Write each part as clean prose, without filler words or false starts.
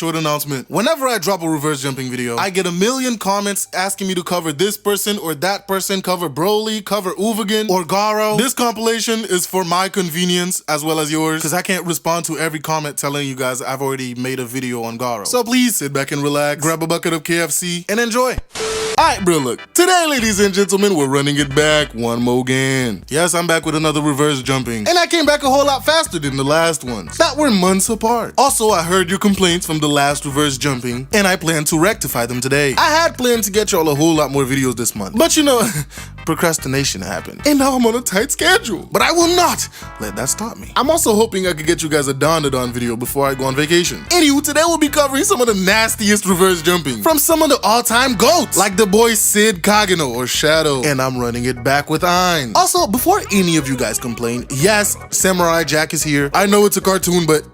short announcement. Whenever I drop a reverse jumping video, I get a million comments asking me to cover this person or that person, cover Broly, cover Uvagan, or Garo. This compilation is for my convenience as well as yours, because I can't respond to every comment telling you guys I've already made a video on Garo. So please sit back and relax, grab a bucket of KFC, and enjoy. Alright, bro, look. Today, ladies and gentlemen, we're running it back one more again. Yes, I'm back with another reverse jumping. And I came back a whole lot faster than the last ones that were months apart. Also, I heard your complaints from the last reverse jumping, and I plan to rectify them today. I had planned to get y'all a whole lot more videos this month, but you know, procrastination happened. And now I'm on a tight schedule. But I will not let that stop me. I'm also hoping I could get you guys a Dawn to Dawn video before I go on vacation. Anywho, today we'll be covering some of the nastiest reverse jumping from some of the all-time GOATs, like the boy Sid Kageno or Shadow, and I'm running it back with Ainz. Also, before any of you guys complain, yes, Samurai Jack is here. I know it's a cartoon, but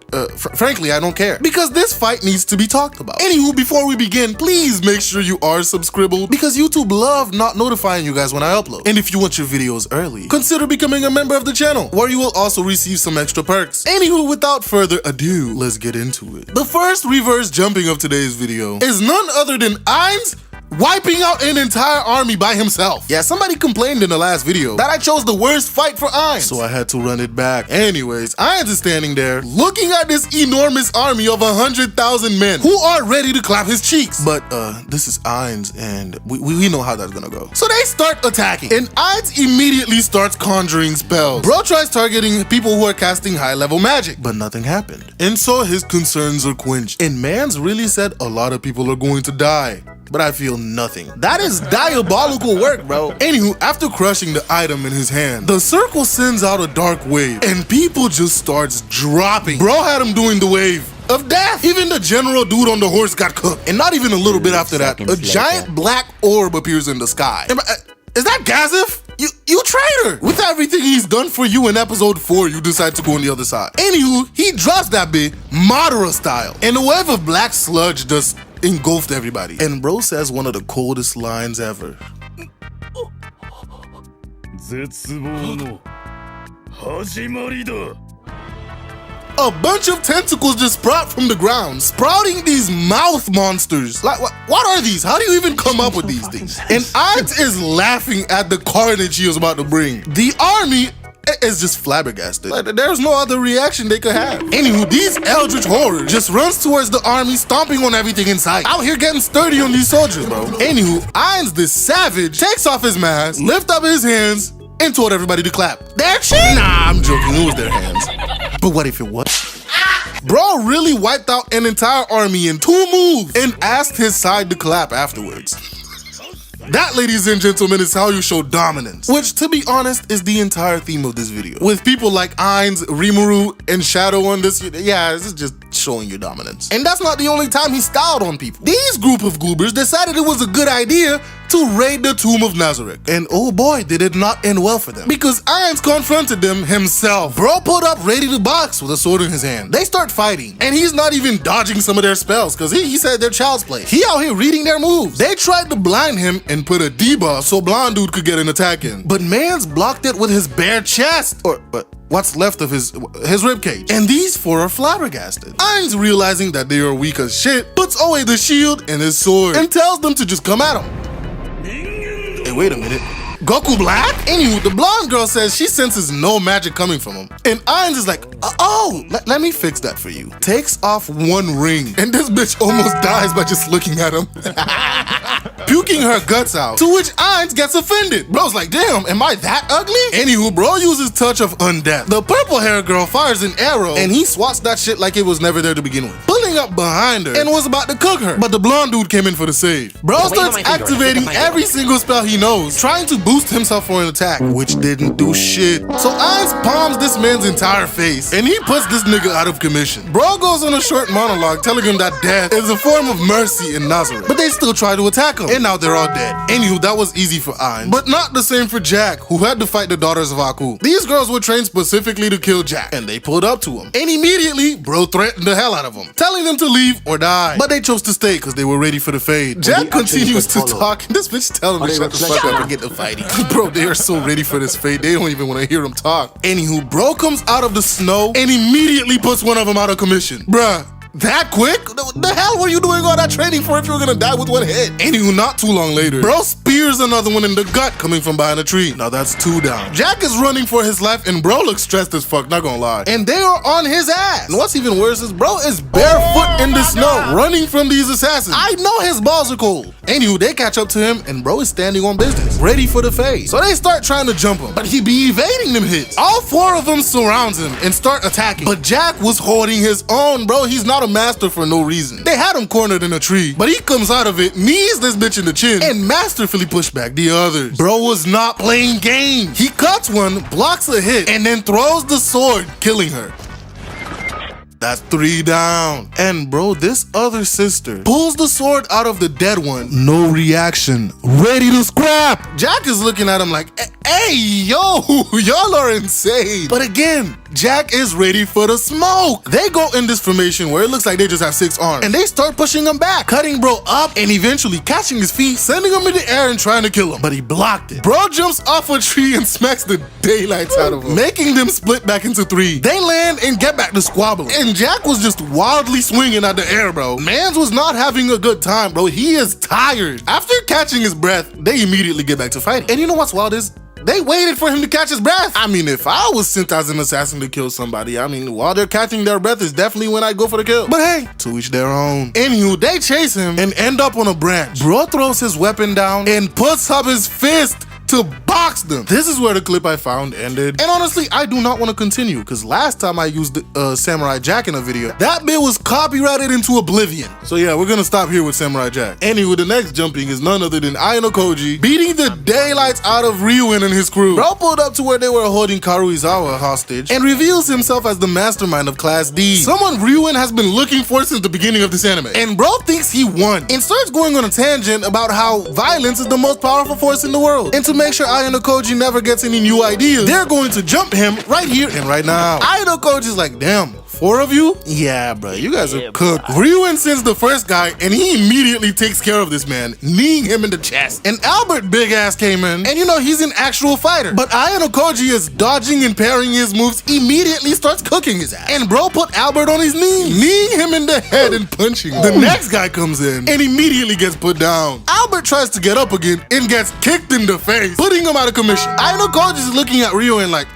frankly, I don't care, because this fight needs to be talked about. Anywho, before we begin, please make sure you are subscribed, because YouTube love not notifying you guys when I upload. And if you want your videos early, consider becoming a member of the channel, where you will also receive some extra perks. Anywho, without further ado, let's get into it. The first reverse jumping of today's video is none other than Ainz wiping out an entire army by himself. Yeah, somebody complained in the last video that I chose the worst fight for Ainz, so I had to run it back. Anyways, Ainz is standing there looking at this enormous army of 100,000 men who are ready to clap his cheeks. But this is Ainz, and we know how that's gonna go. So they start attacking, and Ainz immediately starts conjuring spells. Bro tries targeting people who are casting high-level magic, but nothing happened. And so his concerns are quenched. And man's really said a lot of people are going to die, but I feel nothing. That is diabolical work, bro. Anywho, after crushing the item in his hand, the circle sends out a dark wave, and people just starts dropping. Bro had him doing the wave of death. Even the general dude on the horse got cooked. And not even a little bit after that, a giant black orb appears in the sky. Is that Gazif? You traitor! With everything he's done for you in episode 4, you decide to go on the other side. Anywho, he drops that bit, Madara style, and a wave of black sludge just engulfed everybody. And bro says one of the coldest lines ever. A bunch of tentacles just sprout from the ground, sprouting these mouth monsters. Like, what are these? How do you even come up with these things? And Ainz is laughing at the carnage he was about to bring. The army is just flabbergasted. Like, there's no other reaction they could have. Anywho, these eldritch horrors just runs towards the army, stomping on everything in sight. Out here getting sturdy on these soldiers, bro. Anywho, Ainz, this savage, takes off his mask, lift up his hands, and told everybody to clap. Their chin? Nah, I'm joking, it was their hands. But what if it was? Bro really wiped out an entire army in 2 moves and asked his side to clap afterwards. That, ladies and gentlemen, is how you show dominance. Which, to be honest, is the entire theme of this video. With people like Ainz, Rimuru, and Shadow on this, yeah, this is just showing your dominance. And that's not the only time he styled on people. These group of goobers decided it was a good idea to raid the tomb of Nazarick. And oh boy, did it not end well for them, because Ainz confronted them himself. Bro pulled up ready to box with a sword in his hand. They start fighting, and he's not even dodging some of their spells, because he said they're child's play. He out here reading their moves. They tried to blind him and put a debuff so Blonde Dude could get an attack in, but Mans blocked it with his bare chest, or what's left of his ribcage. And these 4 are flabbergasted. Ainz, realizing that they are weak as shit, puts away the shield and his sword and tells them to just come at him. Hey, wait a minute. Goku Black? Anywho, the blonde girl says she senses no magic coming from him. And Ainz is like, let me fix that for you. Takes off 1 ring, and this bitch almost dies by just looking at him. Puking her guts out, to which Ainz gets offended. Bro's like, damn, am I that ugly? Anywho, bro uses touch of undeath. The purple hair girl fires an arrow, and he swats that shit like it was never there to begin with, pulling up behind her and was about to cook her. But the blonde dude came in for the save. Bro starts activating every single spell he knows, trying to boost himself for an attack, which didn't do shit. So Ainz palms this man's entire face, and he puts this nigga out of commission. Bro goes on a short monologue telling him that death is a form of mercy in Nazarick, but they still try to attack him, and now they're all dead. Anywho, that was easy for Ainz, but not the same for Jack, who had to fight the daughters of Aku. These girls were trained specifically to kill Jack, and they pulled up to him. And immediately, bro threatened the hell out of them, telling them to leave or die. But they chose to stay because they were ready for the fade. Jack continues to talk, and this bitch telling him to shut the fuck up and get to fighting. Bro, they are so ready for this fade, they don't even want to hear him talk. Anywho, bro comes out of the snow and immediately puts one of them out of commission. Bruh, That quick? The hell were you doing all that training for if you were gonna die with one hit? Anywho, not too long later, bro spears another one in the gut coming from behind a tree. Now that's 2 down. Jack is running for his life and bro looks stressed as fuck, not gonna lie. And they are on his ass. And what's even worse is bro is barefoot in the snow, running from these assassins. I know his balls are cold. Anywho, they catch up to him and bro is standing on business, ready for the fade. So they start trying to jump him, but he be evading them hits. All 4 of them surrounds him and start attacking. But Jack was holding his own, bro. He's not a master for no reason. They had him cornered in a tree, but he comes out of it, knees this bitch in the chin, and masterfully pushed back the others. Bro was not playing games. He cuts one, blocks a hit, and then throws the sword, killing her. That's 3 down. And bro, this other sister pulls the sword out of the dead one. No reaction. Ready to scrap. Jack is looking at him like, hey, yo, y'all are insane. But again, Jack is ready for the smoke. They go in this formation where it looks like they just have 6 arms. And they start pushing him back, cutting bro up and eventually catching his feet, sending him in the air and trying to kill him. But he blocked it. Bro jumps off a tree and smacks the daylights out of him, making them split back into 3. They land and get back to squabbling. And Jack was just wildly swinging at the air, bro. Mans was not having a good time, bro. He is tired. After catching his breath, they immediately get back to fighting. And you know what's wild is, they waited for him to catch his breath. I mean, if I was sent as an assassin to kill somebody, I mean, while they're catching their breath is definitely when I go for the kill. But hey, to each their own. Anywho, they chase him and end up on a branch. Bro throws his weapon down and puts up his fist to box them. This is where the clip I found ended. And honestly, I do not want to continue because last time I used Samurai Jack in a video, that bit was copyrighted into oblivion. So yeah, we're gonna stop here with Samurai Jack. Anyway, the next jumping is none other than Ayanokoji beating the daylights out of Ryuin and his crew. Bro pulled up to where they were holding Karuizawa hostage and reveals himself as the mastermind of Class D, someone Ryuin has been looking for since the beginning of this anime. And bro thinks he won and starts going on a tangent about how violence is the most powerful force in the world. And to make sure Ayanokoji never gets any new ideas, they're going to jump him right here and right now. Ayanokoji's like, damn, 4 of you? Yeah, bro, you guys are cooked. Ryuin sends the first guy and he immediately takes care of this man, kneeing him in the chest. And Albert big ass came in and you know he's an actual fighter. But Ayanokoji is dodging and parrying his moves, immediately starts cooking his ass. And bro put Albert on his knees, kneeing him in the head and punching him. The next guy comes in and immediately gets put down. Albert tries to get up again and gets kicked in the face, putting him out of commission. Ayanokoji is looking at Ryuin like,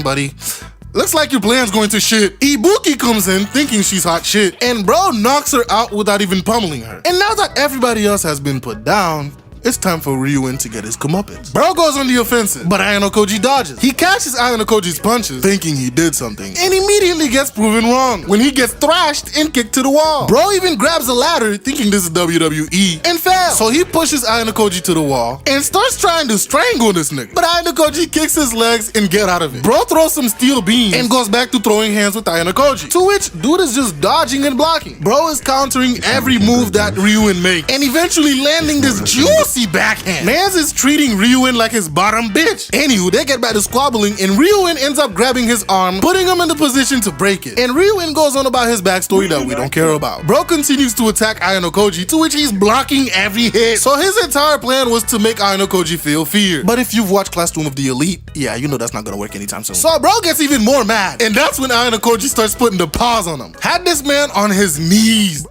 buddy. Looks like your plan's going to shit. Ibuki comes in thinking she's hot shit, and bro knocks her out without even pummeling her. And now that everybody else has been put down, it's time for Ryuin to get his comeuppance. Bro goes on the offensive, but Ayanokoji dodges. He catches Ayanokoji's punches, thinking he did something, and immediately gets proven wrong when he gets thrashed and kicked to the wall. Bro even grabs a ladder, thinking this is WWE, and fails. So he pushes Ayanokoji to the wall and starts trying to strangle this nigga. But Ayanokoji kicks his legs and get out of it. Bro throws some steel beams and goes back to throwing hands with Ayanokoji, to which dude is just dodging and blocking. Bro is countering every move that Ryuin makes and eventually landing this juicy backhand. Mans is treating Ryuin like his bottom bitch. Anywho, they get back to squabbling and Ryuin ends up grabbing his arm, putting him in the position to break it. And Ryuin goes on about his backstory that we don't care about. Bro continues to attack Ayanokoji, to which he's blocking every hit. So his entire plan was to make Ayanokoji feel fear. But if you've watched Classroom of the Elite, yeah, you know that's not gonna work anytime soon. So bro gets even more mad, and that's when Ayanokoji starts putting the paws on him. Had this man on his knees.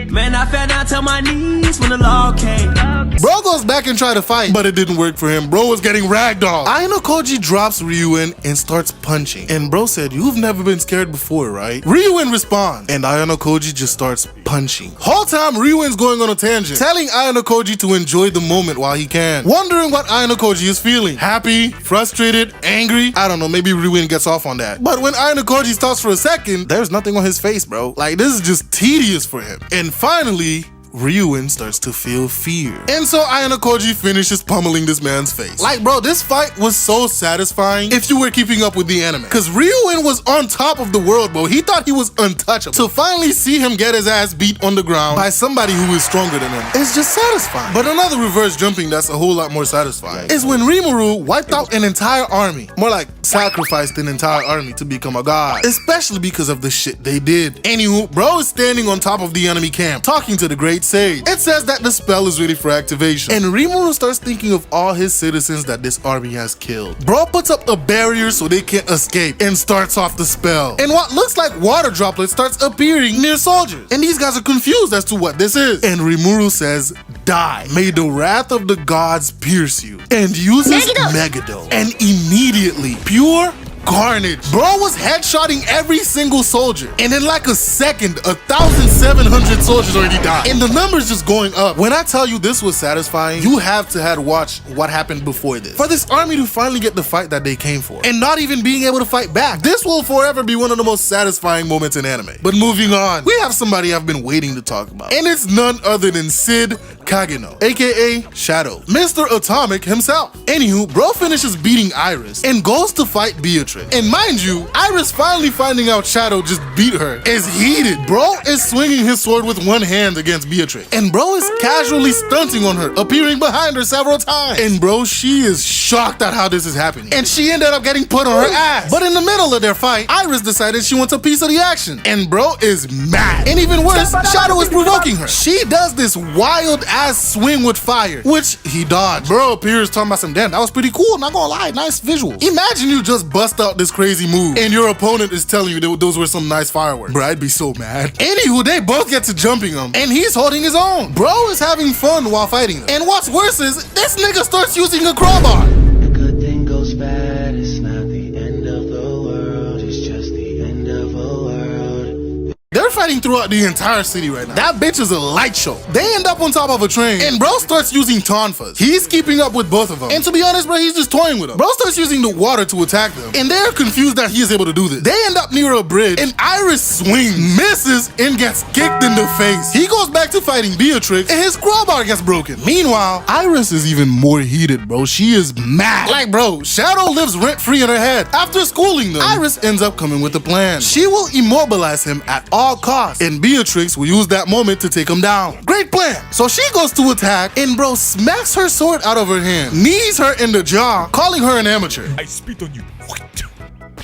Man, I fell down to my knees when the law came. Bro goes back and try to fight, but it didn't work for him. Bro was getting ragdolled. Ayanokoji drops Ryuin and starts punching. And bro said, you've never been scared before, right? Ryuin responds, and Ayanokoji just starts punching. Whole time, Ryuin's going on a tangent, telling Ayanokoji to enjoy the moment while he can, wondering what Ayanokoji is feeling. Happy, frustrated, angry? I don't know, maybe Ryuin gets off on that. But when Ayanokoji stops for a second, there's nothing on his face, bro. Like, this is just tedious for him. And finally, Ryuin starts to feel fear. And so Ayanokoji finishes pummeling this man's face. Like, bro, this fight was so satisfying if you were keeping up with the anime. Because Ryuin was on top of the world, bro. He thought he was untouchable. To finally see him get his ass beat on the ground by somebody who is stronger than him is just satisfying. But another reverse jumping that's a whole lot more satisfying is when Rimuru wiped out an entire army. More like sacrificed an entire army to become a god. Especially because of the shit they did. Anywho, bro is standing on top of the enemy camp, talking to the greats, sage. It says that the spell is ready for activation. And Rimuru starts thinking of all his citizens that this army has killed. Bro puts up a barrier so they can't escape and starts off the spell. And what looks like water droplets starts appearing near soldiers. And these guys are confused as to what this is. And Rimuru says, die. May the wrath of the gods pierce you. And uses Megiddo. And immediately, pure carnage. Bro was headshotting every single soldier. And in like a second, 1,700 soldiers already died. And the numbers just going up. When I tell you this was satisfying, you have to have watched what happened before this. For this army to finally get the fight that they came for. And not even being able to fight back. This will forever be one of the most satisfying moments in anime. But moving on, we have somebody I've been waiting to talk about. And it's none other than Sid Kageno, aka Shadow, Mr. Atomic himself. Anywho, bro finishes beating Iris and goes to fight Beatrix. And mind you, Iris finally finding out Shadow just beat her is heated. Bro is swinging his sword with one hand against Beatrix. And bro is casually stunting on her, appearing behind her several times. And bro, she is shocked at how this is happening. And she ended up getting put on her ass. But in the middle of their fight, Iris decided she wants a piece of the action. And bro is mad. And even worse, Shadow is provoking her. She does this wild ass swing with fire, which he dodged. Bro appears talking about some, damn, that was pretty cool, not gonna lie, nice visuals. Imagine you just bust out this crazy move and your opponent is telling you that those were some nice fireworks. Bro, I'd be so mad. Anywho, they both get to jumping him and he's holding his own. Bro is having fun while fighting them. And what's worse is, this nigga starts using a crowbar. A good thing goes bad, it's not the end of the world, it's just the end of a world. They're fighting throughout the entire city right now. That bitch is a light show. They end up on top of a train and bro starts using tonfas. He's keeping up with both of them. And to be honest, bro, he's just toying with them. Bro starts using the water to attack them. And they're confused that he is able to do this. They end up near a bridge and Iris swings, misses, and gets kicked in the face. He goes back to fighting Beatrix and his crowbar gets broken. Meanwhile, Iris is even more heated, bro. She is mad. Like, bro, Shadow lives rent-free in her head. After schooling them, Iris ends up coming with a plan. She will immobilize him at all costs, and Beatrix will use that moment to take him down. Great plan. So she goes to attack, and bro smacks her sword out of her hand, knees her in the jaw, calling her an amateur. I spit on you.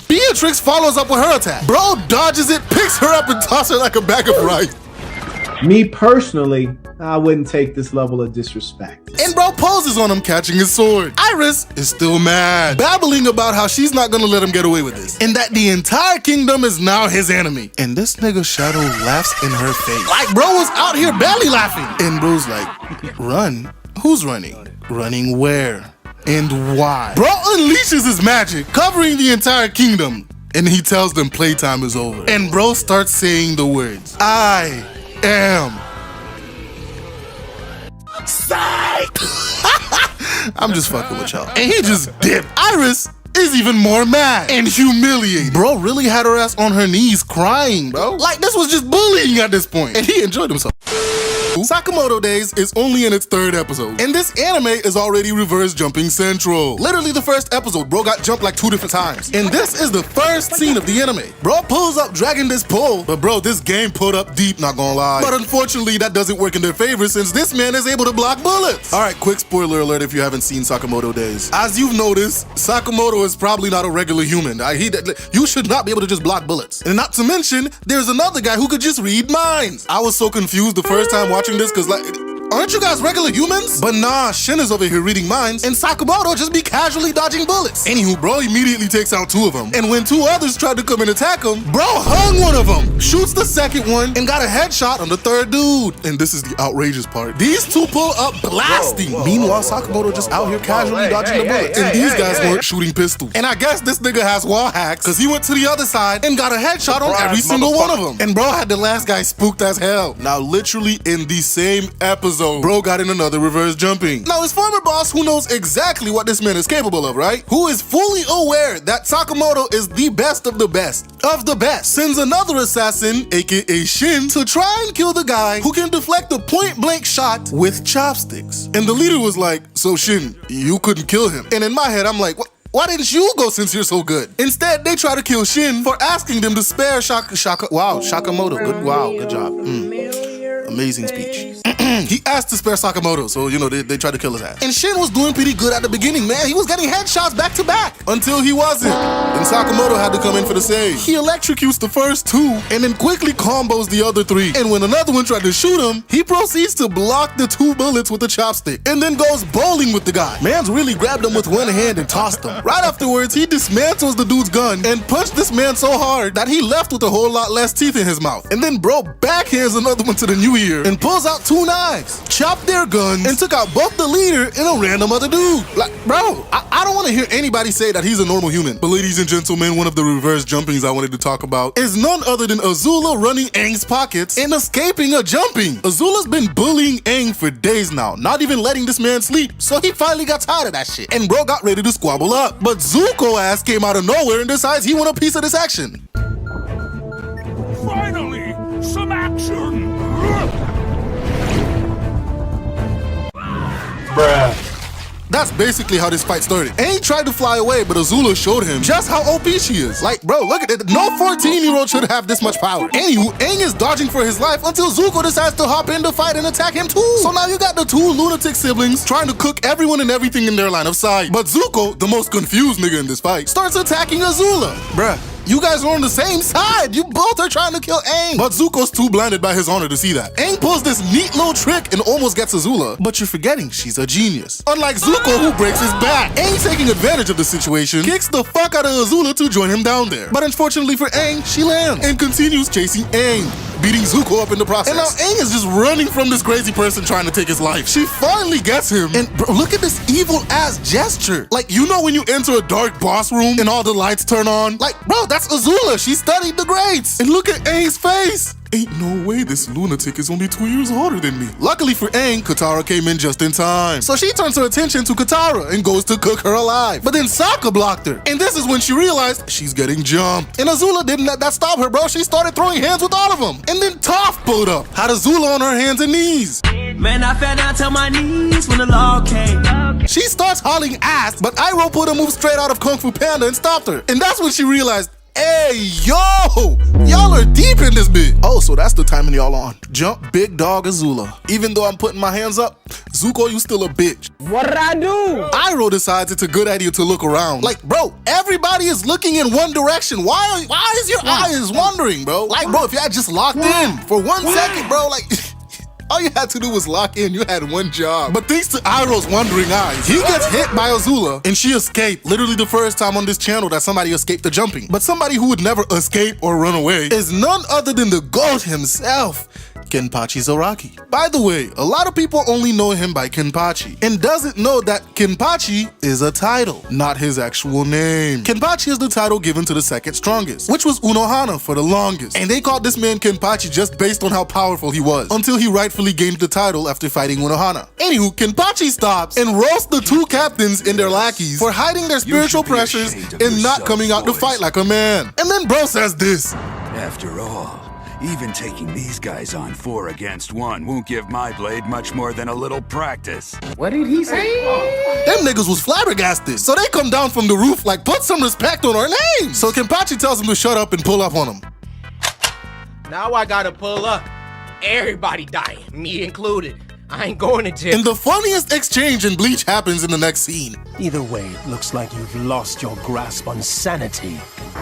Beatrix follows up with her attack. Bro dodges it, picks her up, and tosses her like a bag of rice. Me personally, I wouldn't take this level of disrespect. And bro poses on him catching his sword. Iris is still mad, babbling about how she's not gonna let him get away with this, and that the entire kingdom is now his enemy. And this nigga Shadow laughs in her face. Like bro was out here belly laughing. And bro's like, run? Who's running? Running where? And why? Bro unleashes his magic, covering the entire kingdom. And he tells them playtime is over. And bro starts saying the words, I am. Psych! I'm just fucking with y'all. And he just dipped. Iris is even more mad and humiliated. Bro really had her ass on her knees crying, bro. Like this was just bullying at this point. And he enjoyed himself. Sakamoto Days is only in its 3rd episode, and this anime is already reverse jumping central. Literally the first episode, bro got jumped like 2 different times. And this is the first scene of the anime. Bro pulls up dragging this pole, but bro, this game pulled up deep, not gonna lie. But unfortunately, that doesn't work in their favor since this man is able to block bullets. Alright, quick spoiler alert if you haven't seen Sakamoto Days. As you've noticed, Sakamoto is probably not a regular human. You should not be able to just block bullets. And not to mention, there's another guy who could just read minds. I was so confused the first time watching this because like, aren't you guys regular humans? But nah, Shin is over here reading minds and Sakamoto just be casually dodging bullets. Anywho, bro immediately takes out 2 of them. And when 2 others tried to come and attack him, bro hung one of them, shoots the second one, and got a headshot on the 3rd dude. And this is the outrageous part. These 2 pull up blasting. Meanwhile, Sakamoto just out here casually dodging the bullets. And these guys weren't shooting pistols. And I guess this nigga has wall hacks because he went to the other side and got a headshot on every single one of them. And bro had the last guy spooked as hell. Now literally in the same episode, bro got in another reverse jumping. Now his former boss, who knows exactly what this man is capable of, right? Who is fully aware that Sakamoto is the best of the best of the best, sends another assassin, aka Shin, to try and kill the guy who can deflect a point-blank shot with chopsticks. And the leader was like, so Shin, you couldn't kill him. And in my head, I'm like, what? Why didn't you go since you're so good? Instead, they try to kill Shin for asking them to spare Sakamoto. Good job. Amazing speech. He asked to spare Sakamoto, so you know they tried to kill his ass. And Shin was doing pretty good at the beginning, man. He was getting headshots back to back until he wasn't. Then Sakamoto had to come in for the save. He electrocutes the first two and then quickly combos the other three. And when another one tried to shoot him, he proceeds to block the 2 bullets with the chopstick and then goes bowling with the guy. Man's really grabbed him with one hand and tossed him. Right afterwards, he dismantles the dude's gun and punched this man so hard that he left with a whole lot less teeth in his mouth. And then bro backhands another one to the new ear and pulls out 2 knives, chopped their guns, and took out both the leader and a random other dude. Like, bro, I don't want to hear anybody say that he's a normal human. But ladies and gentlemen, one of the reverse jumpings I wanted to talk about is none other than Azula running Ainz's pockets and escaping a jumping. Azula's been bullying Ainz for days now, not even letting this man sleep. So he finally got tired of that shit. And bro got ready to squabble up. But Zuko ass came out of nowhere and decides he want a piece of this action. Finally, some action! Bruh. That's basically how this fight started. Ainz tried to fly away, but Azula showed him just how OP she is. Like, bro, look at it. No 14-year-old should have this much power. Anywho, Ainz is dodging for his life until Zuko decides to hop in the fight and attack him too. So now you got the 2 lunatic siblings trying to cook everyone and everything in their line of sight. But Zuko, the most confused nigga in this fight, starts attacking Azula. Bruh. You guys are on the same side. You both are trying to kill Ainz. But Zuko's too blinded by his honor to see that. Ainz pulls this neat little trick and almost gets Azula. But you're forgetting she's a genius. Unlike Zuko, who breaks his back. Ainz, taking advantage of the situation, kicks the fuck out of Azula to join him down there. But unfortunately for Ainz, she lands and continues chasing Ainz, beating Zuko up in the process. And now Ainz is just running from this crazy person trying to take his life. She finally gets him. And bro, look at this evil ass gesture. Like, you know when you enter a dark boss room and all the lights turn on? Like, bro, that's Azula. She studied the grades. And look at Ainz's face. Ain't no way this lunatic is only 2 years older than me. Luckily for Ainz, Katara came in just in time. So she turns her attention to Katara and goes to cook her alive. But then Sokka blocked her. And this is when she realized she's getting jumped. And Azula didn't let that stop her, bro. She started throwing hands with all of them. And then Toph pulled up, had Azula on her hands and knees. Man, I fell down to my knees when the law came. She starts hauling ass, but Iroh put a move straight out of Kung Fu Panda and stopped her. And that's when she realized, hey, yo, y'all are deep in this bit. Oh, so that's the timing y'all on. Jump big dog Azula. Even though I'm putting my hands up, Zuko, you still a bitch. What'd I do? Iroh decides it's a good idea to look around. Like, bro, everybody is looking in one direction. Why is your eyes wandering, bro? Like, bro, if you had just locked in for 1 second, bro, like... all you had to do was lock in. You had one job. But thanks to Iroh's wandering eyes, he gets hit by Azula and she escaped. Literally the first time on this channel that somebody escaped the jumping. But somebody who would never escape or run away is none other than the GOAT himself, Kenpachi Zaraki. By the way, a lot of people only know him by Kenpachi and doesn't know that Kenpachi is a title, not his actual name. Kenpachi is the title given to the second strongest, which was Unohana for the longest. And they called this man Kenpachi just based on how powerful he was, until he rightfully gained the title after fighting Unohana. Anywho, Kenpachi stops and roasts the 2 captains and their lackeys for hiding their spiritual pressures and not coming out to fight like a man. And then bro says this. After all, even taking these guys on 4 against 1 won't give my blade much more than a little practice. What did he say? Them niggas was flabbergasted. So they come down from the roof like, put some respect on our name. So Kenpachi tells him to shut up and pull up on him. Now I gotta pull up. Everybody dying, me included. I ain't going to jail. And the funniest exchange in Bleach happens in the next scene. Either way, it looks like you've lost your grasp on sanity.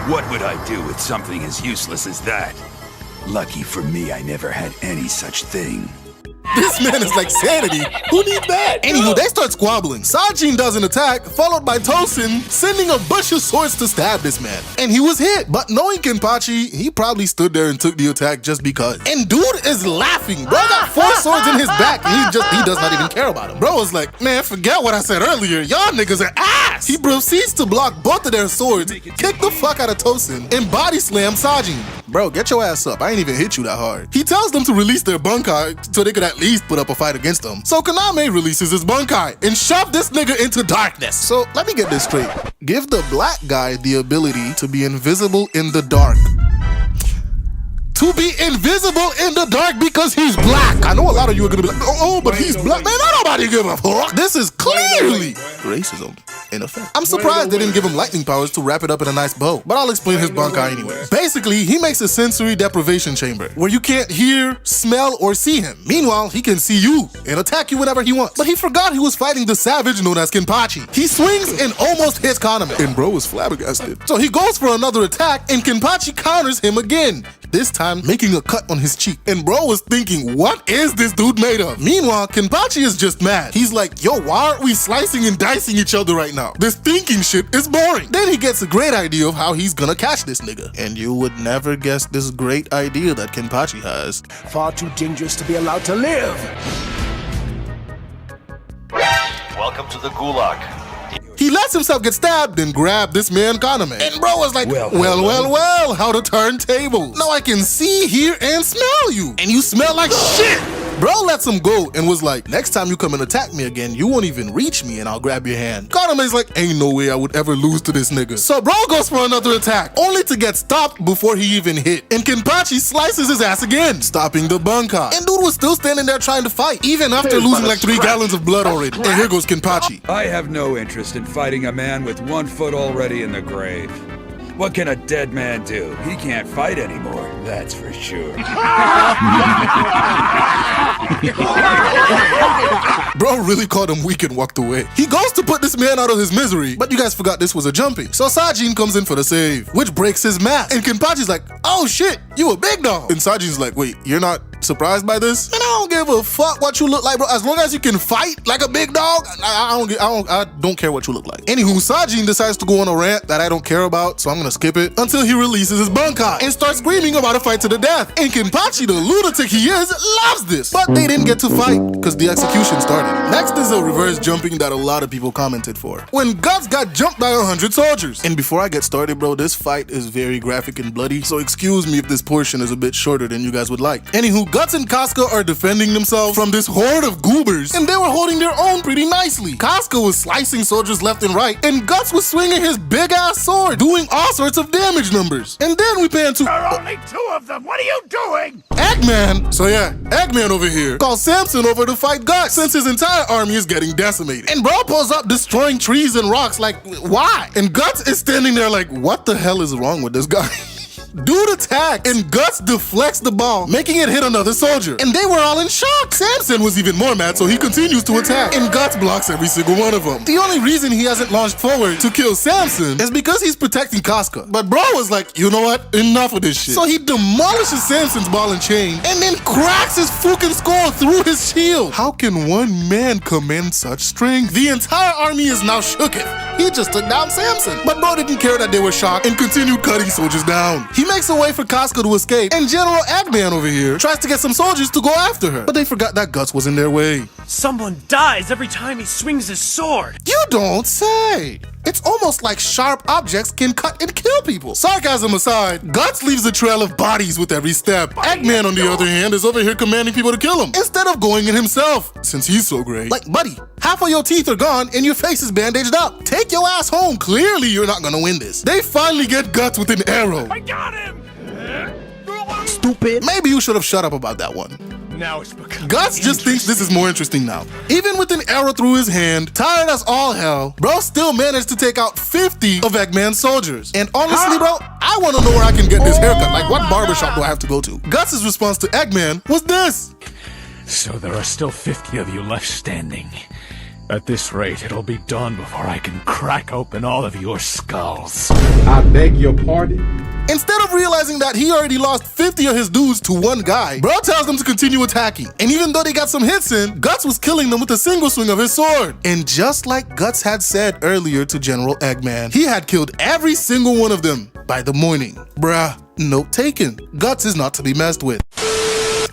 What would I do with something as useless as that? Lucky for me, I never had any such thing. This man is like sanity. Who needs that? Anywho, they start squabbling. Sajin does an attack, followed by Tosin sending a bunch of swords to stab this man. And he was hit, but knowing Kenpachi, he probably stood there and took the attack just because. And dude is laughing. Bro got 4 swords in his back and he does not even care about him. Bro was like, man, forget what I said earlier. Y'all niggas are ass. He proceeds to block both of their swords, kick the fuck out of Tosin, and body slam Sajin. Bro, get your ass up. I ain't even hit you that hard. He tells them to release their Bunkai so they could at least put up a fight against them. So Kaname releases his Bunkai and shoved this nigga into darkness. So let me get this straight. Give the black guy the ability to be invisible in the dark. To be invisible in the dark because he's black. I know a lot of you are gonna be like, oh, but he's black. Man, nobody give a fuck. This is clearly racism. in effect. I'm surprised they didn't give him lightning powers to wrap it up in a nice bow, but I'll explain his Bankai anyway. Basically, he makes a sensory deprivation chamber where you can't hear, smell, or see him. Meanwhile, he can see you and attack you whenever he wants. But he forgot he was fighting the savage known as Kenpachi. He swings and almost hits Kaname, and bro is flabbergasted. So he goes for another attack, and Kenpachi counters him again, this time making a cut on his cheek. And bro was thinking, what is this dude made of? Meanwhile, Kenpachi is just mad. He's like, yo, why aren't we slicing and dicing each other right now? This thinking shit is boring. Then he gets a great idea of how he's gonna catch this nigga. And you would never guess this great idea that Kenpachi has. Far too dangerous to be allowed to live. Welcome to the Gulag. He lets himself get stabbed and grab this man Kaname. And bro was like, well, how to turn tables. Now I can see, hear, and smell you. And you smell like shit. Bro lets him go and was like, next time you come and attack me again, you won't even reach me and I'll grab your hand. Kaname's like, ain't no way I would ever lose to this nigga. So bro goes for another attack, only to get stopped before he even hit. And Kenpachi slices his ass again, stopping the Bankai. And dude was still standing there trying to fight, even after losing like 3 gallons of blood already. And here goes Kenpachi. I have no interest in fighting a man with 1 foot already in the grave. What can a dead man do? He can't fight anymore, that's for sure. Bro really called him weak and walked away. He goes to put this man out of his misery, but you guys forgot this was a jumping. So Sajin comes in for the save, which breaks his mask. And Kenpachi's like, oh shit, you a big dog. And Sajin's like, wait, you're not surprised by this? And I don't give a fuck what you look like, bro. As long as you can fight like a big dog, I don't care what you look like. Anywho, Sajin decides to go on a rant that I don't care about, so I'm gonna skip it until he releases his Bankai and starts screaming about a fight to the death. And Kenpachi, the lunatic he is, loves this. But they didn't get to fight because the execution started. Next is a reverse jumping that a lot of people commented for, when Guts got jumped by 100 soldiers. And before I get started, bro, this fight is very graphic and bloody, so excuse me if this portion is a bit shorter than you guys would like. Anywho, Guts and Casca are defending themselves from this horde of goobers, and they were holding their own pretty nicely. Casca was slicing soldiers left and right, and Guts was swinging his big-ass sword, doing all sorts of damage numbers. And then we pan to— There are only 2 of them! What are you doing? Eggman! So yeah, Eggman over here called Samson over to fight Guts, since his entire army is getting decimated. And bro pulls up destroying trees and rocks like, why? And Guts is standing there like, what the hell is wrong with this guy? Dude attacks, and Guts deflects the ball, making it hit another soldier. And they were all in shock. Samson was even more mad, so he continues to attack, and Guts blocks every single one of them. The only reason he hasn't launched forward to kill Samson is because he's protecting Casca. But bro was like, you know what? Enough of this shit. So he demolishes Samson's ball and chain, and then cracks his fucking skull through his shield. How can one man command such strength? The entire army is now shooketh. He just took down Samson. But bro didn't care that they were shocked and continued cutting soldiers down. He makes a way for Casca to escape, and General Eggman over here tries to get some soldiers to go after her. But they forgot that Guts was in their way. Someone dies every time he swings his sword. You don't say. It's almost like sharp objects can cut and kill people. Sarcasm aside, Guts leaves a trail of bodies with every step. Eggman, on the other hand, is over here commanding people to kill him instead of going in himself, since he's so great. Like, buddy, half of your teeth are gone and your face is bandaged up. Take your ass home. Clearly, you're not gonna win this. They finally get Guts with an arrow. I got him! Stupid. Maybe you should have shut up about that one. Now it's become Guts just thinks this is more interesting now. Even with an arrow through his hand, tired as all hell, bro still managed to take out 50 of Eggman's soldiers. And honestly, bro, I want to know where I can get this haircut. Like, what barbershop do I have to go to? Guts' response to Eggman was this. So there are still 50 of you left standing. At this rate, it'll be dawn before I can crack open all of your skulls. I beg your pardon? Instead of realizing that he already lost 50 of his dudes to one guy, bro tells them to continue attacking. And even though they got some hits in, Guts was killing them with a single swing of his sword. And just like Guts had said earlier to General Eggman, he had killed every single one of them by the morning. Bruh, note taken. Guts is not to be messed with.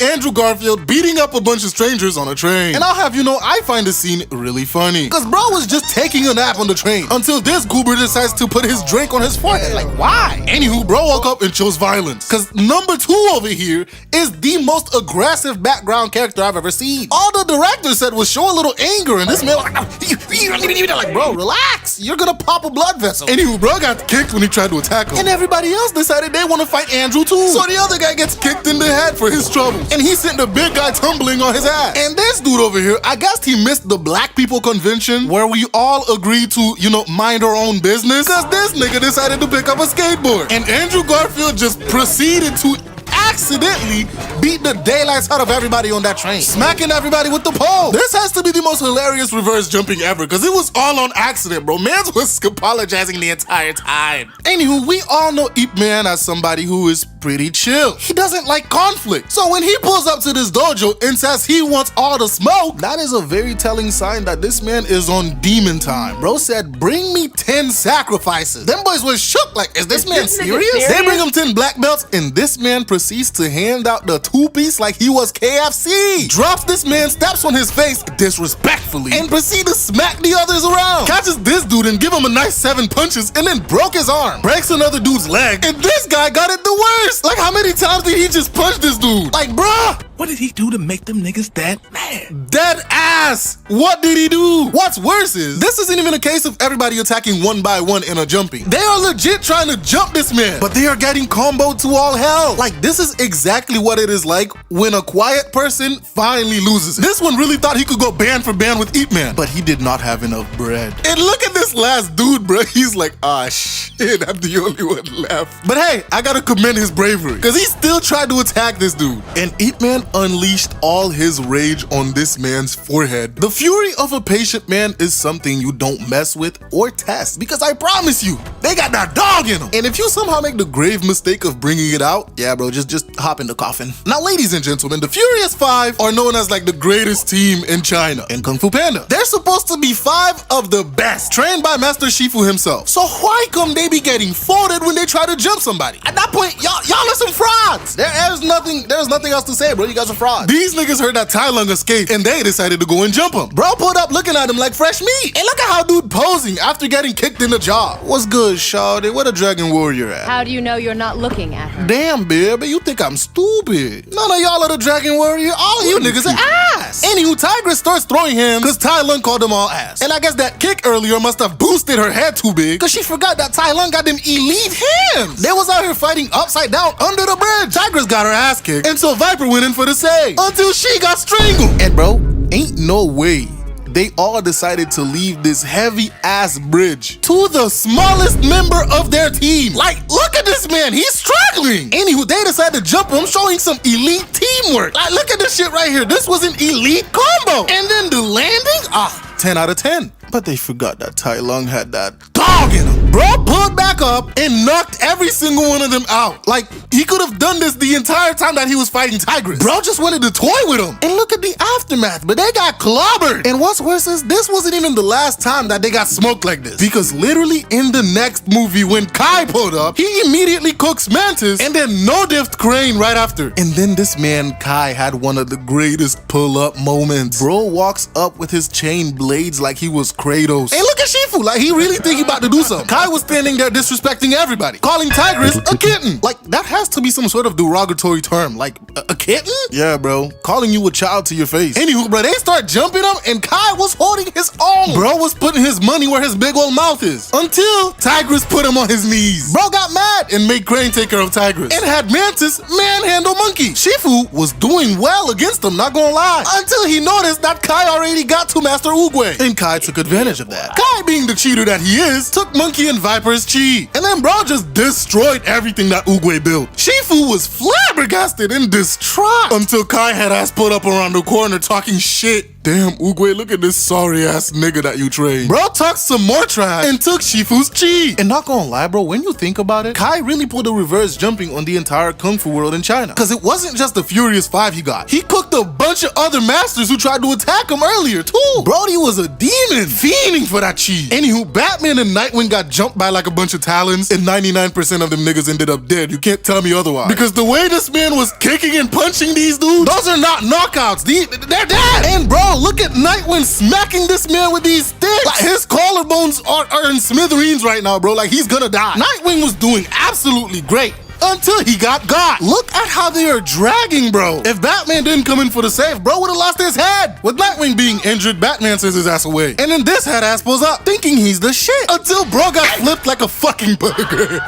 Andrew Garfield beating up a bunch of strangers on a train. And I'll have you know, I find this scene really funny, cause bro was just taking a nap on the train until this goober decides to put his drink on his forehead. Like, why? Anywho, bro woke up and chose violence, cause number 2 over here is the most aggressive background character I've ever seen. All the director said was show a little anger, and this man like, bro, relax. this, you're gonna pop a blood vessel. Anywho, bro got kicked when he tried to attack him. And everybody else decided they want to fight Andrew too. So the other guy gets kicked in the head for his trouble. And he sent the big guy tumbling on his ass. And this dude over here, I guess he missed the black people convention where we all agreed to, you know, mind our own business. Cause this nigga decided to pick up a skateboard. And Andrew Garfield just proceeded to accidentally beat the daylights out of everybody on that train, smacking everybody with the pole. This has to be the most hilarious reverse jumping ever, because it was all on accident, bro. Mans was apologizing the entire time. Anywho, we all know Ip Man as somebody who is pretty chill. He doesn't like conflict. So when he pulls up to this dojo and says he wants all the smoke, that is a very telling sign that this man is on demon time. Bro said, bring me 10 sacrifices. Them boys was shook like, is this man serious? They bring him 10 black belts and this man proceeds to hand out the 2-piece like he was KFC. Drops this man, steps on his face disrespectfully, and proceed to smack the others around. Catches this dude and give him a nice 7 punches and then broke his arm. Breaks another dude's leg, and this guy got it the worst. Like, how many times did he just punch this dude? Like, bruh, What did he do to make them niggas that mad? dead ass. What did he do? What's worse is, this isn't even a case of everybody attacking one by one in a jumping. They are legit trying to jump this man, but they are getting comboed to all hell. Like, this is exactly what it is like when a quiet person finally loses. This one really thought he could go band for band with Ip Man, but he did not have enough bread. And look at this last dude, bro. He's like, ah, shit, I'm the only one left. But hey, I gotta commend his bravery, because he still tried to attack this dude. And Ip Man unleashed all his rage on this man's forehead. The fury of a patient man is something you don't mess with or test, because I promise you, they got that dog in them. And if you somehow make the grave mistake of bringing it out, yeah, bro, just hop in the coffin. Now, ladies and gentlemen, the Furious Five are known as like the greatest team in China in Kung Fu Panda. They're supposed to be 5 of the best, trained by Master Shifu himself. So why come they be getting folded when they try to jump somebody? At that point, y'all are some frauds. There's nothing else to say, bro. You guys are frauds. These niggas heard that Tai Lung escaped and they decided to go and jump him. Bro pulled up looking at him like fresh meat. And look at how dude posing after getting kicked in the jaw. What's good, shawty? Where the Dragon Warrior at? How do you know you're not looking at her? Damn, baby, you think I'm stupid. None of y'all are the Dragon Warrior. All of you niggas are ass. Anywho, Tigress starts throwing him because Tai Lung called them all ass. And I guess that kick earlier must have boosted her head too big because she forgot that Tai Lung got them elite hands. They was out here fighting upside down under the bridge. Tigress got her ass kicked, and so Viper went in for the save until she got strangled. And bro, ain't no way they all decided to leave this heavy ass bridge to the smallest member of their team. Like, look at this man, he's struggling. Anywho, they decided to jump him, showing some elite teamwork. Like, look at this shit right here. This was an elite combo. And then the landing, 10 out of 10. But they forgot that Tai Lung had that dog in him. Bro pulled back up and knocked every single one of them out. Like, he could have done this the entire time that he was fighting Tigress. Bro just wanted to toy with him. And look at the aftermath, but they got clobbered. And what's worse is, this wasn't even the last time that they got smoked like this. Because literally in the next movie, when Kai pulled up, he immediately cooks Mantis and then no-diffed Crane right after. And then this man, Kai, had one of the greatest pull-up moments. Bro walks up with his chain blades like he was Kratos. And look at Shifu, like he really think he about to do something. Kai was standing there disrespecting everybody, calling Tigress a kitten. Like, that has to be some sort of derogatory term. Like, a kitten? Yeah, bro. Calling you a child to your face. Anywho, bro, they start jumping him and Kai was holding his own. Bro was putting his money where his big old mouth is. Until Tigress put him on his knees. Bro got mad and made Crane take care of Tigress. And had Mantis manhandle Monkey. Shifu was doing well against him, not gonna lie. Until he noticed that Kai already got to Master Oogway. And Kai took advantage of that. Kai, being the cheater that he is, took Monkey and Viper's chi. And then bro just destroyed everything that Oogway built. Shifu was flabbergasted and distraught until Kai had ass put up around the corner talking shit. Damn, Oogway, look at this sorry ass nigga that you trained. Bro talked some more trash and took Shifu's chi. And not gonna lie, bro, when you think about it, Kai really pulled a reverse jumping on the entire Kung Fu world in China. Cause it wasn't just the Furious Five he got. He cooked a bunch of other masters who tried to attack him earlier too. Brody was a demon, fiending for that chi. Anywho, Batman and Nightwing got jumped by like a bunch of Talons, and 99% of them niggas ended up dead. You can't tell me otherwise. Because the way this man was kicking and punching these dudes, those are not knockouts. They're dead. And bro, look at Nightwing smacking this man with these sticks. Like, his collarbones are in smithereens right now, bro. Like, he's gonna die. Nightwing was doing absolutely great. until he got. Look at how they are dragging, bro. If Batman didn't come in for the save, bro would have lost his head. With Nightwing being injured, Batman sends his ass away. And then this head ass pulls up, thinking he's the shit, until bro got flipped like a fucking burger.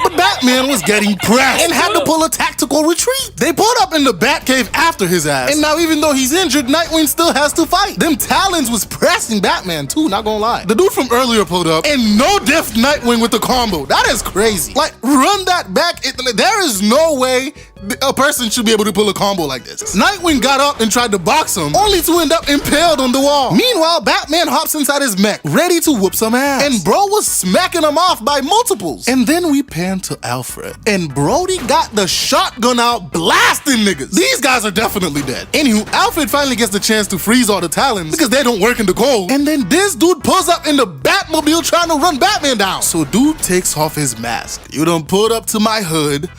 But Batman was getting pressed and had to pull a tactical retreat. They pulled up in the Batcave after his ass. And now even though he's injured, Nightwing still has to fight. Them Talons was pressing Batman too, not gonna lie. The dude from earlier pulled up and no diff Nightwing with the combo. That is crazy. Like, run that back. There is no way a person should be able to pull a combo like this. Nightwing got up and tried to box him, only to end up impaled on the wall. Meanwhile, Batman hops inside his mech, ready to whoop some ass. And bro was smacking him off by multiples. And then we pan to Alfred. And Brody got the shotgun out, blasting niggas. These guys are definitely dead. Anywho, Alfred finally gets the chance to freeze all the Talons because they don't work in the cold. And then this dude pulls up in the Batmobile trying to run Batman down. So dude takes off his mask. You done pulled up to my hood,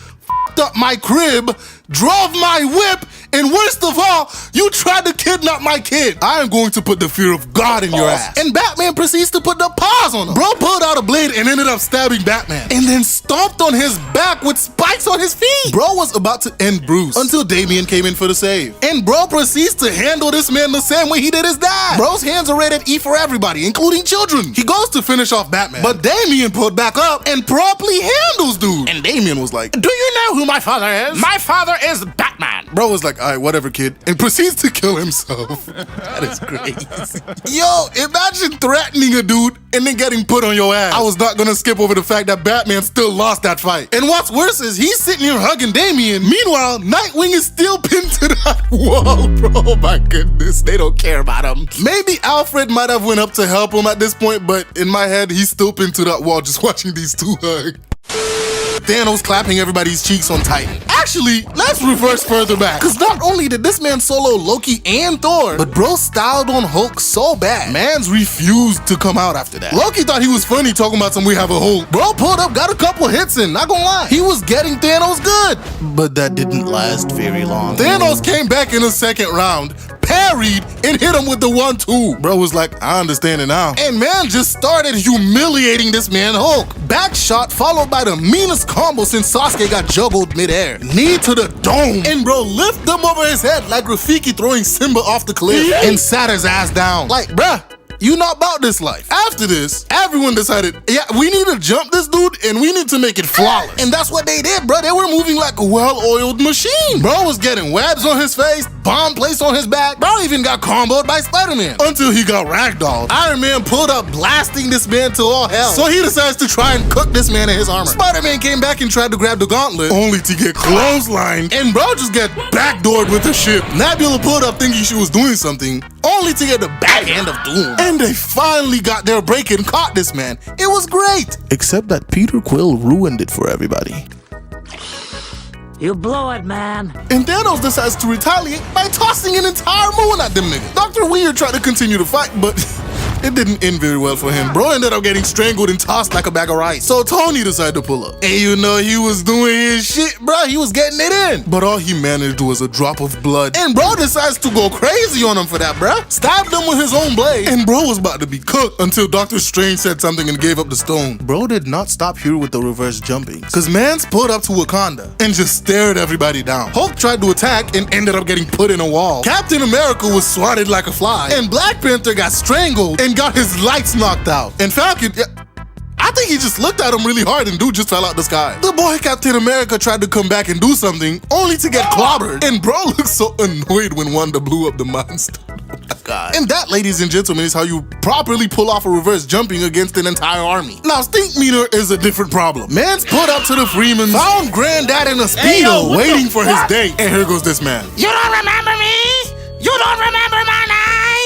up my crib, drove my whip, and worst of all, you tried to kidnap my kid. I am going to put the fear of God in your ass. And Batman proceeds to put the paws on him. Bro pulled out a blade and ended up stabbing Batman, and then stomped on his back with spikes on his feet. Bro was about to end Bruce until Damian came in for the save. And bro proceeds to handle this man the same way he did his dad. Bro's hands are rated E for everybody, including children. He goes to finish off Batman, but Damian pulled back up and promptly handles dude. And Damian was like, "Do you know who my father is? My father is Batman." Bro was like, "All right, whatever, kid," and proceeds to kill himself. That is crazy. Yo, imagine threatening a dude and then getting put on your ass. I was not gonna skip over the fact that Batman still lost that fight. And what's worse is he's sitting here hugging Damian. Meanwhile, Nightwing is still pinned to that wall, bro. Oh my goodness, they don't care about him. Maybe Alfred might have went up to help him at this point, but in my head, he's still pinned to that wall just watching these two hug. Thanos clapping everybody's cheeks on Titan. Actually, let's reverse further back, because not only did this man solo Loki and Thor, but bro styled on Hulk so bad, mans refused to come out after that. Loki thought he was funny talking about some we have a Hulk. Bro pulled up, got a couple hits in, not gonna lie. He was getting Thanos good, but that didn't last very long. Thanos came back in the second round, parried, and hit him with the 1-2. Bro was like, "I understand it now." And man just started humiliating this man Hulk. Back shot followed by the meanest combo since Sasuke got juggled midair. Knee to the dome. And bro lifted him over his head like Rafiki throwing Simba off the cliff and sat his ass down. Like, bruh, you not about this life. After this, everyone decided, yeah, we need to jump this dude and we need to make it flawless. And that's what they did, bro. They were moving like a well-oiled machine. Bro was getting webs on his face, bomb placed on his back. Bro even got comboed by Spider-Man until he got ragdolled. Iron Man pulled up, blasting this man to all hell. So he decides to try and cook this man in his armor. Spider-Man came back and tried to grab the gauntlet, only to get clotheslined. And bro just got backdoored with the ship. Nebula pulled up thinking she was doing something, only to get the backhand of Doom. And they finally got their break and caught this man. It was great. Except that Peter Quill ruined it for everybody. You blow it, man. And Thanos decides to retaliate by tossing an entire moon at them niggas. Dr. Weird tried to continue the fight, but it didn't end very well for him. Bro ended up getting strangled and tossed like a bag of rice. So Tony decided to pull up. And you know he was doing his shit, bro. He was getting it in. But all he managed was a drop of blood. And bro decides to go crazy on him for that, bro. Stabbed him with his own blade. And bro was about to be cooked until Doctor Strange said something and gave up the stone. Bro did not stop here with the reverse jumping, because mans pulled up to Wakanda and just stared everybody down. Hulk tried to attack and ended up getting put in a wall. Captain America was swatted like a fly. And Black Panther got strangled and got his lights knocked out. And Falcon, I think he just looked at him really hard and dude just fell out the sky. The boy Captain America tried to come back and do something, only to get clobbered. And bro looked so annoyed when Wanda blew up the monster. Oh my God. And that, ladies and gentlemen, is how you properly pull off a reverse jumping against an entire army. Now, Stinkmeaner is a different problem. Man's put up to the Freemans, found Granddad in a Speedo, waiting for his date. And here goes this man. You don't remember me? You don't remember my name?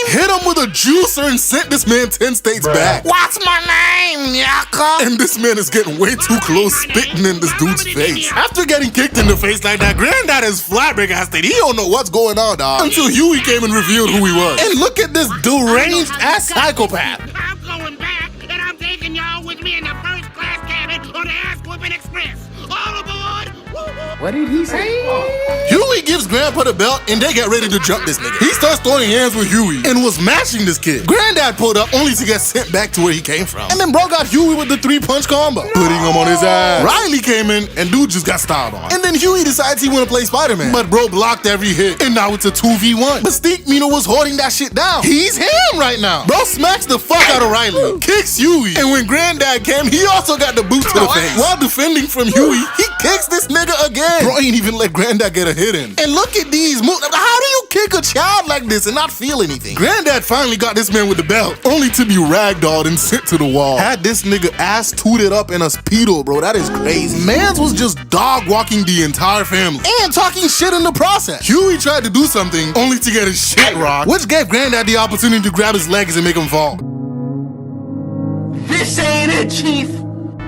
Hit him with a juicer and sent this man 10 states back. What's my name, Yaka? And this man is getting way too close, spitting in this dude's face. After getting kicked in the face like that, Granddad is flabbergasted. He don't know what's going on, dog. Until Huey came and revealed who he was. And look at this deranged ass psychopath. I'm going back, and I'm taking y'all with me in the first class cabin on the Ass Whooping Express. All aboard! Woo-hoo! What did he say? Huey gives Grandpa the belt and they get ready to jump this nigga. He starts throwing hands with Huey and was mashing this kid. Granddad pulled up only to get sent back to where he came from. And then bro got Huey with the 3-punch combo, putting him on his ass. Riley came in and dude just got styled on. And then Huey decides he wanna play Spider-Man, but bro blocked every hit and now it's a 2v1. But Stinkmeaner was holding that shit down. He's him right now. Bro smacks the fuck out of Riley, kicks Huey, and when Granddad came, he also got the boot to the face. While defending from Huey, he kicks this nigga again. Bro ain't even let Granddad get a hit in. And look at these moves. How do you kick a child like this and not feel anything? Granddad finally got this man with the belt, only to be ragdolled and sent to the wall. Had this nigga ass tooted up in a speedo, bro. That is crazy. Mans was just dog walking the entire family and talking shit in the process. Huey tried to do something only to get his shit rocked, which gave Granddad the opportunity to grab his legs and make him fall. This ain't it, Chief.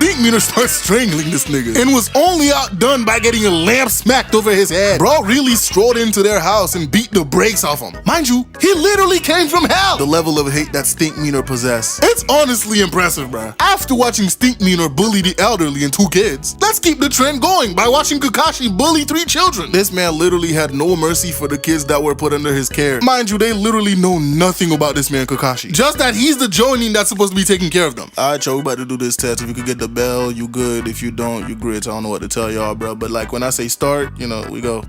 Stinkmeaner starts strangling this nigga and was only outdone by getting a lamp smacked over his head. Bro really strolled into their house and beat the brakes off him. Mind you, he literally came from hell. The level of hate that Stinkmeaner possessed, it's honestly impressive, bro. After watching Stinkmeaner bully the elderly and 2 kids, let's keep the trend going by watching Kakashi bully 3 children. This man literally had no mercy for the kids that were put under his care. Mind you, they literally know nothing about this man Kakashi, just that he's the Jonin that's supposed to be taking care of them. Alright, yo, we about to do this test. If you could get the bell, you good. If you don't, you grit. I don't know what to tell y'all, bro. But like when I say start, you know, we go.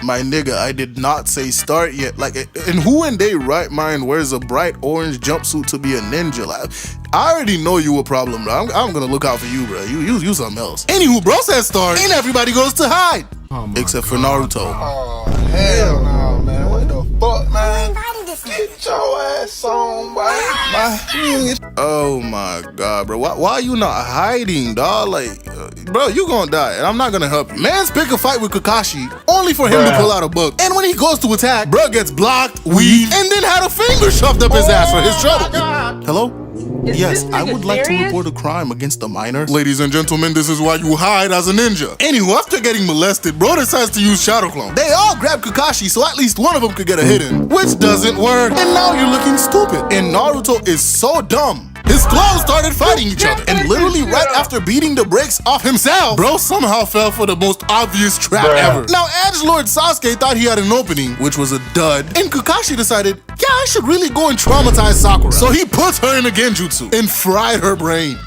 My nigga, I did not say start yet. Like, and who in their right mind wears a bright orange jumpsuit to be a ninja? Like, I already know you a problem, bro. I'm gonna look out for you, bro. You something else. Anywho, bro says start, and everybody goes to hide. Except for Naruto. Oh, hell no, man. What the fuck, man? Get your ass on, boy. Oh my god, bro. Why are you not hiding, dog? Like, bro, you gonna die, and I'm not gonna help you. Man's pick a fight with Kakashi, only for him to pull out a book. And when he goes to attack, bro gets blocked, weaved, and then had a finger shoved up his ass for his trouble. Hello? Yes, I would like to report a crime against the minor. Ladies and gentlemen, this is why you hide as a ninja. Anywho, after getting molested, bro decides to use Shadow Clone. They all grab Kakashi so at least one of them could get a hit in, which doesn't work. And now you're looking stupid. And Naruto is so dumb. His clones started fighting each other, and literally right after beating the brakes off himself, bro somehow fell for the most obvious trap ever. Now, Edgelord Sasuke thought he had an opening, which was a dud, and Kakashi decided, yeah, I should really go and traumatize Sakura. So he puts her in a genjutsu and fried her brain.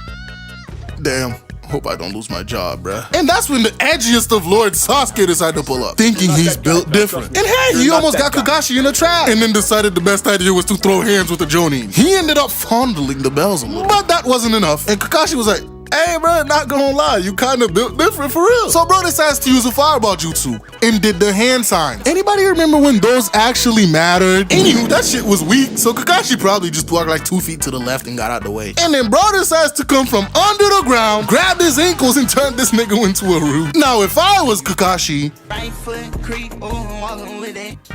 Damn. Hope I don't lose my job, bruh. And that's when the edgiest of Lord Sasuke decided to pull up, thinking he's built different. And hey, he almost got Kakashi in a trap, and then decided the best idea was to throw hands with the Jonin. He ended up fondling the bells a little, but that wasn't enough, and Kakashi was like, hey, bro, not gonna lie, you kind of built different for real. So bro decides to use a fireball jutsu and did the hand signs. Anybody remember when those actually mattered? Anywho, that shit was weak, so Kakashi probably just walked like 2 feet to the left and got out the way. And then bro decides to come from under the ground, grabbed his ankles, and turned this nigga into a root. Now, if I was Kakashi,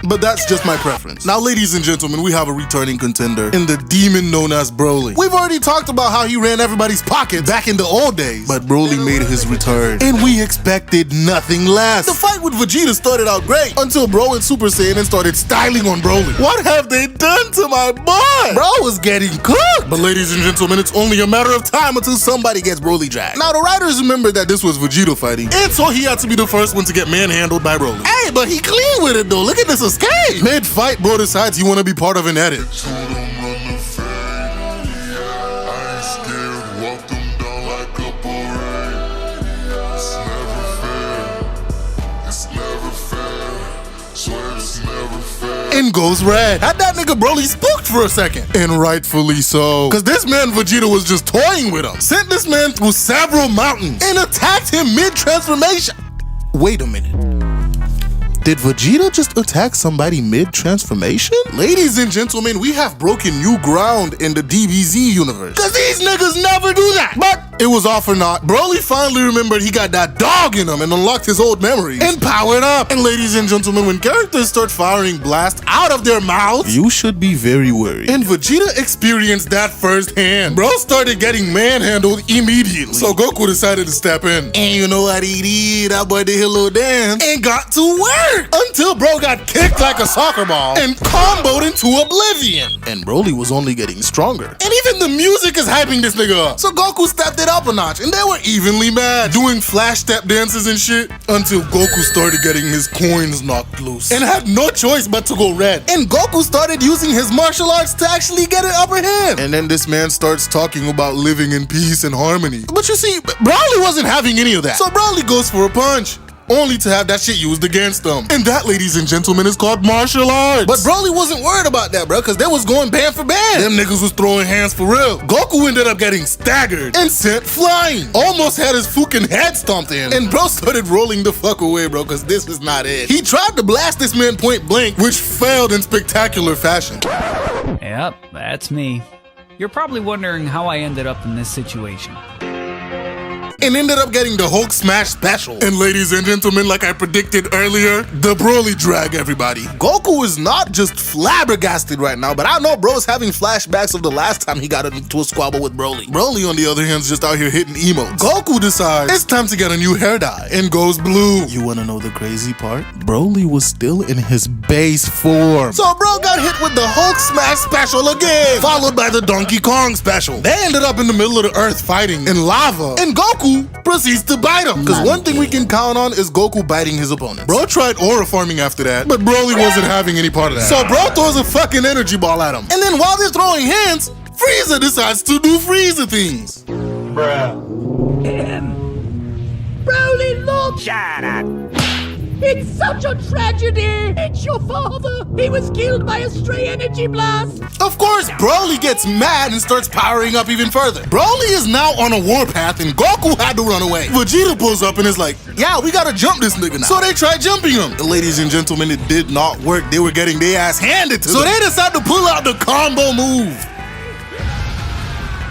but that's just my preference. Now, ladies and gentlemen, we have a returning contender in the demon known as Broly. We've already talked about how he ran everybody's pockets back in the old days, but Broly made his return, and we expected nothing less. The fight with Vegeta started out great until bro went Super Saiyan and started styling on Broly. What have they done to my boy? Bro was getting cooked. But ladies and gentlemen, it's only a matter of time until somebody gets Broly dragged. Now, the writers remembered that this was Vegeta fighting, and so he had to be the first one to get manhandled by Broly. Hey, but he clean with it though. Look at this escape. Mid-fight, bro decides he want to be part of an edit. And goes red. Had that nigga Broly spooked for a second. And rightfully so. Cause this man Vegeta was just toying with him. Sent this man through several mountains and attacked him mid-transformation. Wait a minute. Did Vegeta just attack somebody mid-transformation? Ladies and gentlemen, we have broken new ground in the DBZ universe. Cause these niggas never do that. But it was all for naught. Broly finally remembered he got that dog in him and unlocked his old memories and powered up. And ladies and gentlemen, when characters start firing blasts out of their mouths, you should be very worried. And Vegeta experienced that firsthand. Bro started getting manhandled immediately. So Goku decided to step in. And you know what he did? That boy did a little dance and got to work. Until bro got kicked like a soccer ball and comboed into oblivion. And Broly was only getting stronger. And even the music is hyping this nigga up. So Goku stepped it up a notch, and they were evenly mad, doing flash step dances and shit, until Goku started getting his coins knocked loose, and had no choice but to go red. And Goku started using his martial arts to actually get an upper hand. And then this man starts talking about living in peace and harmony. But you see, Broly wasn't having any of that. So Broly goes for a punch, only to have that shit used against them. And that, ladies and gentlemen, is called martial arts. But Broly wasn't worried about that, bro, because they was going band for band. Them niggas was throwing hands for real. Goku ended up getting staggered and sent flying. Almost had his fucking head stomped in. And bro started rolling the fuck away, bro, because this was not it. He tried to blast this man point blank, which failed in spectacular fashion. Yep, that's me. You're probably wondering how I ended up in this situation. And ended up getting the Hulk Smash special. And ladies and gentlemen, like I predicted earlier, the Broly drag, everybody. Goku is not just flabbergasted right now, but I know bro's having flashbacks of the last time he got into a squabble with Broly. Broly, on the other hand, is just out here hitting emotes. Goku decides it's time to get a new hair dye and goes blue. You wanna know the crazy part? Broly was still in his base form. So bro got hit with the Hulk Smash special again, followed by the Donkey Kong special. They ended up in the middle of the earth fighting in lava, and Goku proceeds to bite him. Because one thing we can count on is Goku biting his opponents. Bro tried aura farming after that, but Broly wasn't having any part of that. So bro throws a fucking energy ball at him. And then while they're throwing hands, Frieza decides to do Frieza things. Bruh. Broly, look! Shut up! It's such a tragedy! It's your father! He was killed by a stray energy blast! Of course, Broly gets mad and starts powering up even further. Broly is now on a warpath and Goku had to run away. Vegeta pulls up and is like, yeah, we gotta jump this nigga now. So they try jumping him. Ladies and gentlemen, it did not work. They were getting their ass handed to them. So they decided to pull out the combo move.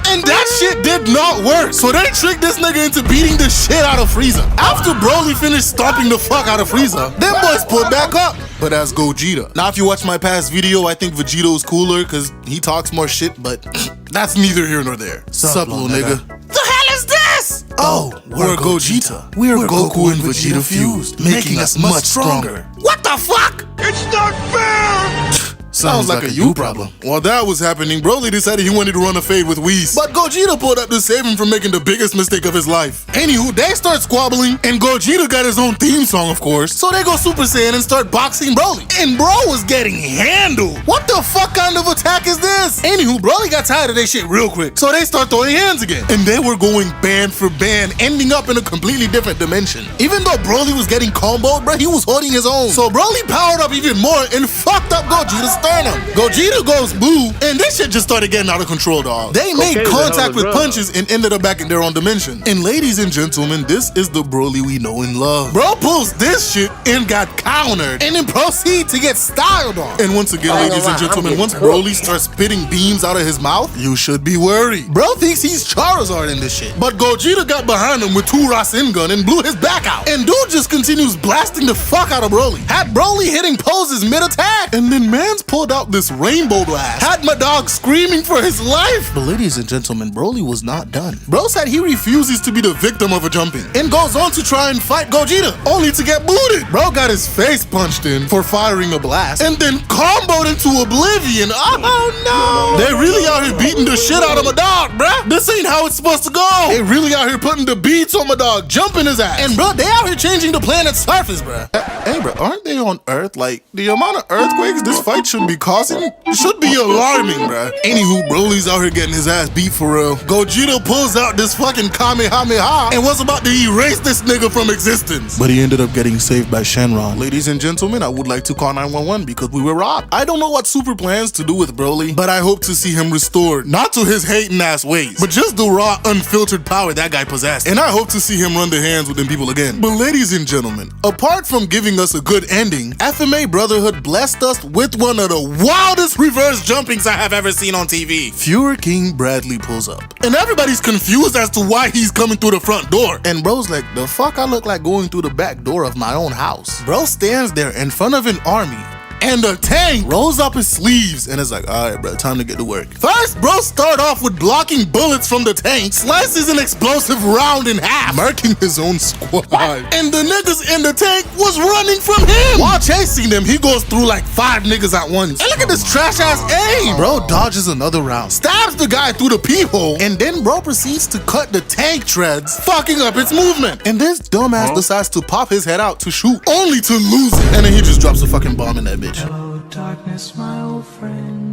And that shit did not work. So they tricked this nigga into beating the shit out of Frieza. After Broly finished stomping the fuck out of Frieza, them boys pulled back up, but as Gogeta. Now if you watch my past video, I think Vegeto's cooler because he talks more shit, but that's neither here nor there. Sup, little nigga. The hell is this? Oh, we're Gogeta. We're Goku and Vegeta fused, making us much stronger. What the fuck? It's not fair! Sounds like a you problem. While that was happening, Broly decided he wanted to run a fade with Whis. But Gogeta pulled up to save him from making the biggest mistake of his life. Anywho, they start squabbling, and Gogeta got his own theme song, of course. So they go Super Saiyan and start boxing Broly. And bro was getting handled. What the fuck kind of attack is this? Anywho, Broly got tired of that shit real quick. So they start throwing hands again. And they were going band for band, ending up in a completely different dimension. Even though Broly was getting comboed, bro, he was holding his own. So Broly powered up even more and fucked up Gogeta's sternum. Gogeta goes blue, and this shit just started getting out of control, dog. They made contact with punches and ended up back in their own dimension. And ladies and gentlemen, this is the Broly we know and love. Bro pulls this shit and got countered, and then proceed to get styled on. And once again, ladies and gentlemen, once Broly starts spitting beams out of his mouth, you should be worried. Bro thinks he's Charizard in this shit. But Gogeta got behind him with 2 Rasengan and blew his back out. And dude just continues blasting the fuck out of Broly. Had Broly hitting poses mid-attack. And then mans pulled out this rainbow blast. Had my dog screaming for his life. But ladies and gentlemen, Broly was not done. Bro said he refuses to be the victim of a jumping and goes on to try and fight Gogeta, only to get booted. Bro got his face punched in for firing a blast and then comboed into oblivion. Oh no! They really out here beating the shit out of my dog, bruh. This ain't how it's supposed to go. They really out here putting the beats on my dog, jumping his ass. And bro, they out here changing the planet's surface, bruh. Hey bro, aren't they on Earth? Like, the amount of earthquakes this fight should be causing should be alarming, bruh. Anywho, Broly's out here getting his ass beat for real. Gogeta pulls out this fucking Kamehameha and was about to erase this nigga from existence. But he ended up getting saved by Shenron. Ladies and gentlemen, I would like to call 911 because we were robbed. I don't know what super plans to do with Broly, but I hope to see him restored. Not to his hating ass ways, but just the raw, unfiltered power that guy possessed. And I hope to see him run the hands with them people again. But ladies and gentlemen, apart from giving us a good ending, FMA Brotherhood blessed us with one of the wildest reverse jumpings I have ever seen on TV. Fuhrer King Bradley pulls up, and everybody's confused as to why he's coming through the front door. And bro's like, the fuck I look like going through the back door of my own house? Bro stands there in front of an army And the tank rolls up his sleeves and is like, all right, bro, time to get to work. First, bro start off with blocking bullets from the tank, slices an explosive round in half, murking his own squad. And the niggas in the tank was running from him. While chasing them, he goes through like 5 niggas at once. And look at this trash ass aim. Bro dodges another round, stabs the guy through the peephole, and then bro proceeds to cut the tank treads, fucking up its movement. And this dumbass decides to pop his head out to shoot, only to lose it. And then he just drops a fucking bomb in that bitch. Hello, darkness, my old friend.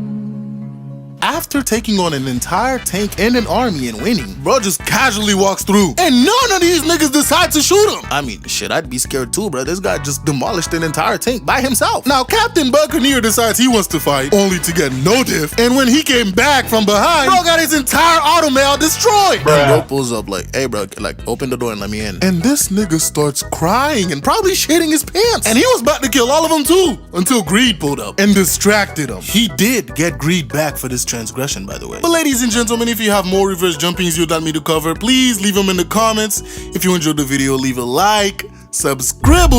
After taking on an entire tank and an army and winning, bro just casually walks through, and none of these niggas decide to shoot him. I mean, shit, I'd be scared too, bro. This guy just demolished an entire tank by himself. Now, Captain Buccaneer decides he wants to fight, only to get no diff. And when he came back from behind, bro got his entire automail destroyed. And bro pulls up like, hey, bro, like, open the door and let me in. And this nigga starts crying and probably shitting his pants. And he was about to kill all of them too, until Greed pulled up and distracted him. He did get Greed back for this transgression, by the way. But ladies and gentlemen, if you have more reverse jumpings you'd like me to cover, please leave them in the comments. If you enjoyed the video, leave a like, subscribe,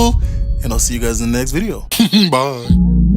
and I'll see you guys in the next video. Bye.